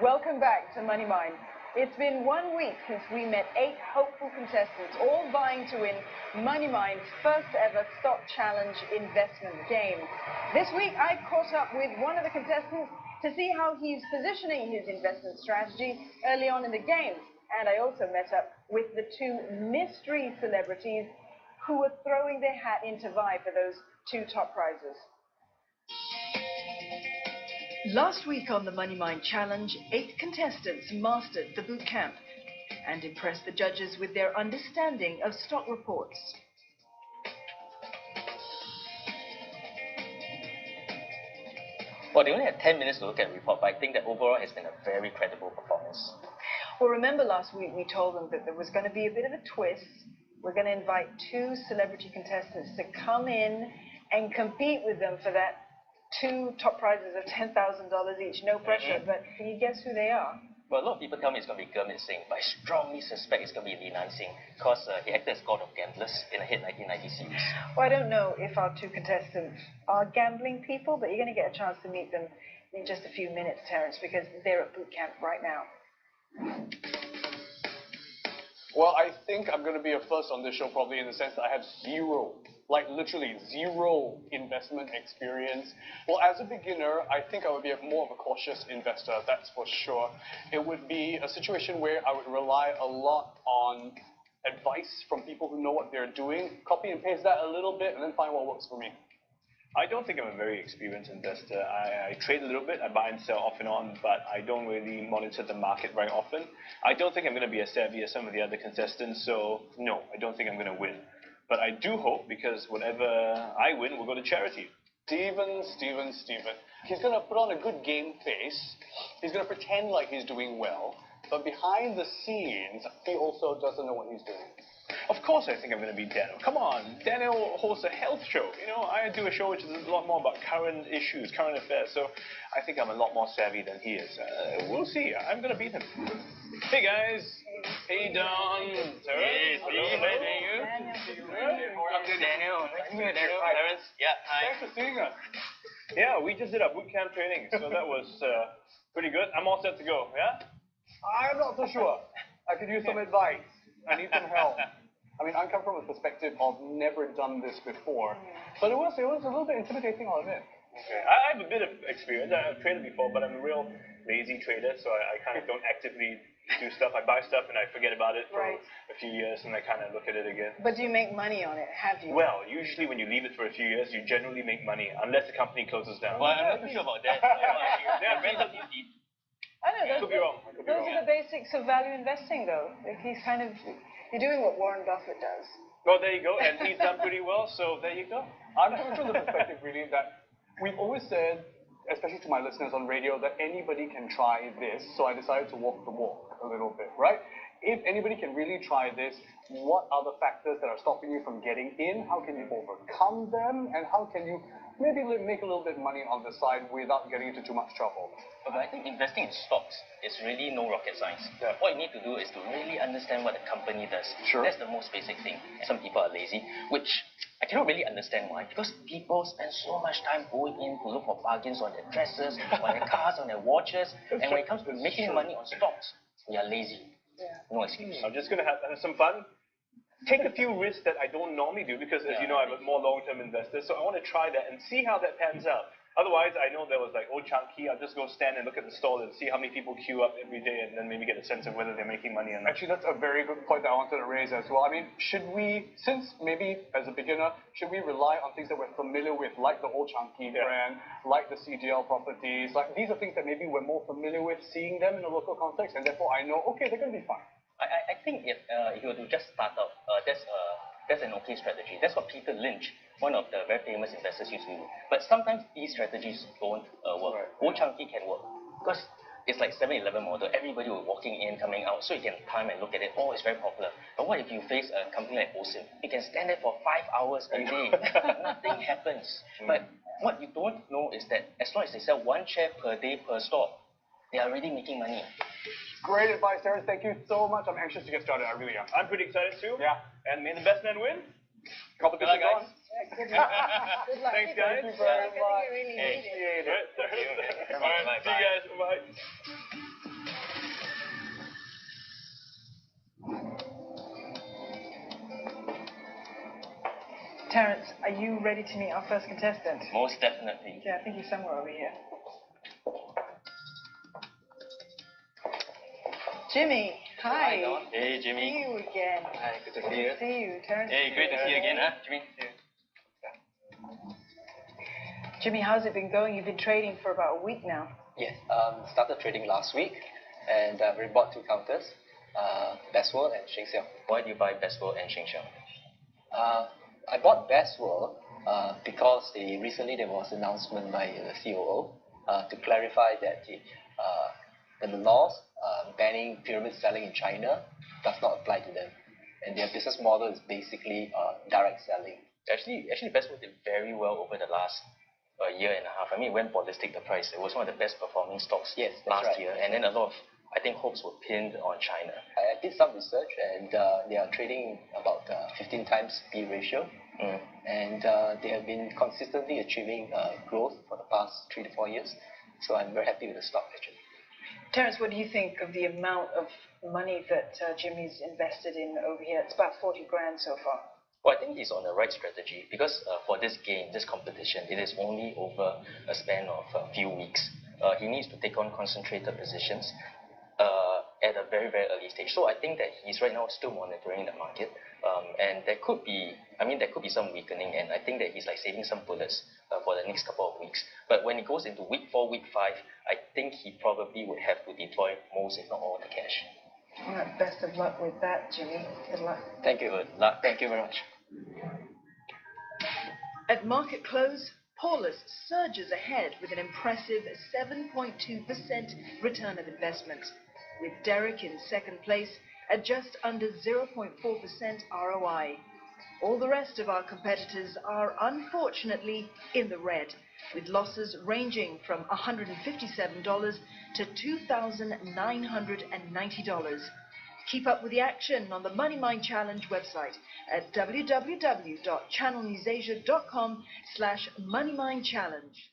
Welcome back to MoneyMind. It's been 1 week since we met 8 hopeful contestants, all vying to win MoneyMind's first ever stock challenge investment game. This week, I caught up with one of the contestants to see how he's positioning his investment strategy early on in the game. And I also met up with the 2 mystery celebrities who were throwing their hat in to vie for those 2 top prizes. Last week on the MoneyMind Challenge, 8 contestants mastered the boot camp and impressed the judges with their understanding of stock reports. Well, they only had 10 minutes to look at the report, but I think that overall has been a very credible performance. Well, remember last week we told them that there was going to be a bit of a twist. We're going to invite 2 celebrity contestants to come in and compete with them for that 2 top prizes of $10,000 each. No pressure, but can you guess who they are? Well, a lot of people tell me it's going to be Gurmit Singh, but I strongly suspect it's going to be Lee Nai Singh, because he acted as God of Gamblers in a hit 1990 series. Well, I don't know if our 2 contestants are gambling people, but you're going to get a chance to meet them in just a few minutes, Terence, because they're at boot camp right now. Well, I think I'm going to be a first on this show probably in the sense that I have zero, like literally zero investment experience. Well, as a beginner, I think I would be more of a cautious investor, that's for sure. It would be a situation where I would rely a lot on advice from people who know what they're doing, copy and paste that a little bit, and then find what works for me. I don't think I'm a very experienced investor. I trade a little bit, I buy and sell off and on, but I don't really monitor the market very often. I don't think I'm going to be as savvy as some of the other contestants, so no, I don't think I'm going to win. But I do hope, because whatever I win will go to charity. Steven. He's going to put on a good game face. He's going to pretend like he's doing well, but behind the scenes, he also doesn't know what he's doing. Of course I think I'm going to beat Daniel. Come on, Daniel hosts a health show. You know, I do a show which is a lot more about current issues, current affairs, so I think I'm a lot more savvy than he is. We'll see. I'm going to beat him. Hey guys. Hey Don. Hey, Daniel. Nice to meet you, Terence. Yeah, hi. Thanks for seeing us. Yeah, we just did our boot camp training, so that was pretty good. I'm all set to go, yeah? I'm not so sure. I could use some advice. I need some help. I mean, I come from a perspective of never done this before, but it was a little bit intimidating, I'll admit. Okay. I have a bit of experience. I've traded before, but I'm a real lazy trader, so I kind of don't actively do stuff. I buy stuff and I forget about it for a few years, and I kind of look at it again. But do you make money on it? Have you? Well, usually when you leave it for a few years, you generally make money, unless the company closes down. Well, I'm not sure about that. Yeah, I know, Could be wrong. Those are the basics of value investing, though. If he's kind of, you're doing what Warren Buffett does. Well, there you go, and he's done pretty well, so there you go. I'm coming from the perspective, really, that we've always said, especially to my listeners on radio, that anybody can try this, so I decided to walk the walk a little bit, right? If anybody can really try this, what are the factors that are stopping you from getting in? How can you overcome them? And how can you maybe make a little bit of money on the side without getting into too much trouble? But I think investing in stocks is really no rocket science. Yeah. What you need to do is to really understand what the company does. Sure. That's the most basic thing. Some people are lazy, which I cannot really understand why. Because people spend so much time going in to look for bargains on their dresses, on their cars, on their watches. And when it comes to making money on stocks, we are lazy. Yeah. No excuse. I'm just going to have some fun. Take a few risks that I don't normally do, because as you know, I'm a more long-term investor, so I want to try that and see how that pans out. Otherwise, I know there was like Old Chang Kee. I'll just go stand and look at the stall and see how many people queue up every day, and then maybe get a sense of whether they're making money or not. Actually, that's a very good point that I wanted to raise as well. I mean, should we, since maybe as a beginner, should we rely on things that we're familiar with, like the Old Chang Kee brand, like the CGL properties? Like, these are things that maybe we're more familiar with, seeing them in a local context, and therefore I know, okay, they're going to be fine. I think if you were to just start out, that's an okay strategy. That's what Peter Lynch, one of the very famous investors, used to do. But sometimes these strategies don't work. Old Chang Kee can work, because it's like 7-Eleven model. Everybody will walking in, coming out, so you can time and look at it. Oh, it's very popular. But what if you face a company like OSIM? You can stand there for 5 hours a day. Nothing happens. But what you don't know is that as long as they sell 1 share per day per store, they are already making money. Great advice, Terence. Thank you so much. I'm anxious to get started. I really am. I'm pretty excited too. Yeah. And may the best man win. Competition on. Good luck. Good luck. Thanks, guys. Thank you very much. You really need it. Appreciate it. All right, see you guys. Bye. Are you ready to meet our first contestant? Most definitely. Yeah, I think he's somewhere over here. Jimmy, hi. Dawn. Hey, Jimmy. See you again. Hi, good to Good see you. to see you. Terence. Hey, great to see you again, huh, Jimmy? Jimmy, how's it been going? You've been trading for about a week now. Yes, started trading last week, and we bought 2 counters, Bestworld and Sheng Siong. Why do you buy Bestworld and Sheng Siong? I bought Bestworld because recently there was an announcement by the COO to clarify that the laws banning pyramid selling in China does not apply to them, and their business model is basically direct selling. Actually, Bestworld did very well over the last year and a half. I mean, it went ballistic, the price. It was one of the best performing stocks last year, and then a lot of, I think, hopes were pinned on China. I did some research, and they are trading about 15 times P ratio, and they have been consistently achieving growth for the past 3 to 4 years. So I'm very happy with the stock, actually. Terence, what do you think of the amount of money that Jimmy's invested in over here? It's about 40 grand so far. Well, I think he's on the right strategy because for this game, this competition, it is only over a span of a few weeks. He needs to take on concentrated positions at a very, very early stage. So I think that he's right now still monitoring the market, and there could be some weakening, and I think that he's like saving some bullets for the next couple of weeks. But when it goes into week 4, week 5, I think he probably would have to deploy most, if not all, the cash. All right, best of luck with that, Jimmy. Good luck. Thank you. Good luck. Thank you very much. At market close, Paulus surges ahead with an impressive 7.2% return of investment, with Derek in second place at just under 0.4% ROI. All the rest of our competitors are unfortunately in the red, with losses ranging from $157 to $2,990. Keep up with the action on the MoneyMind Challenge website at www.channelnewsasia.com/MoneyMindChallenge.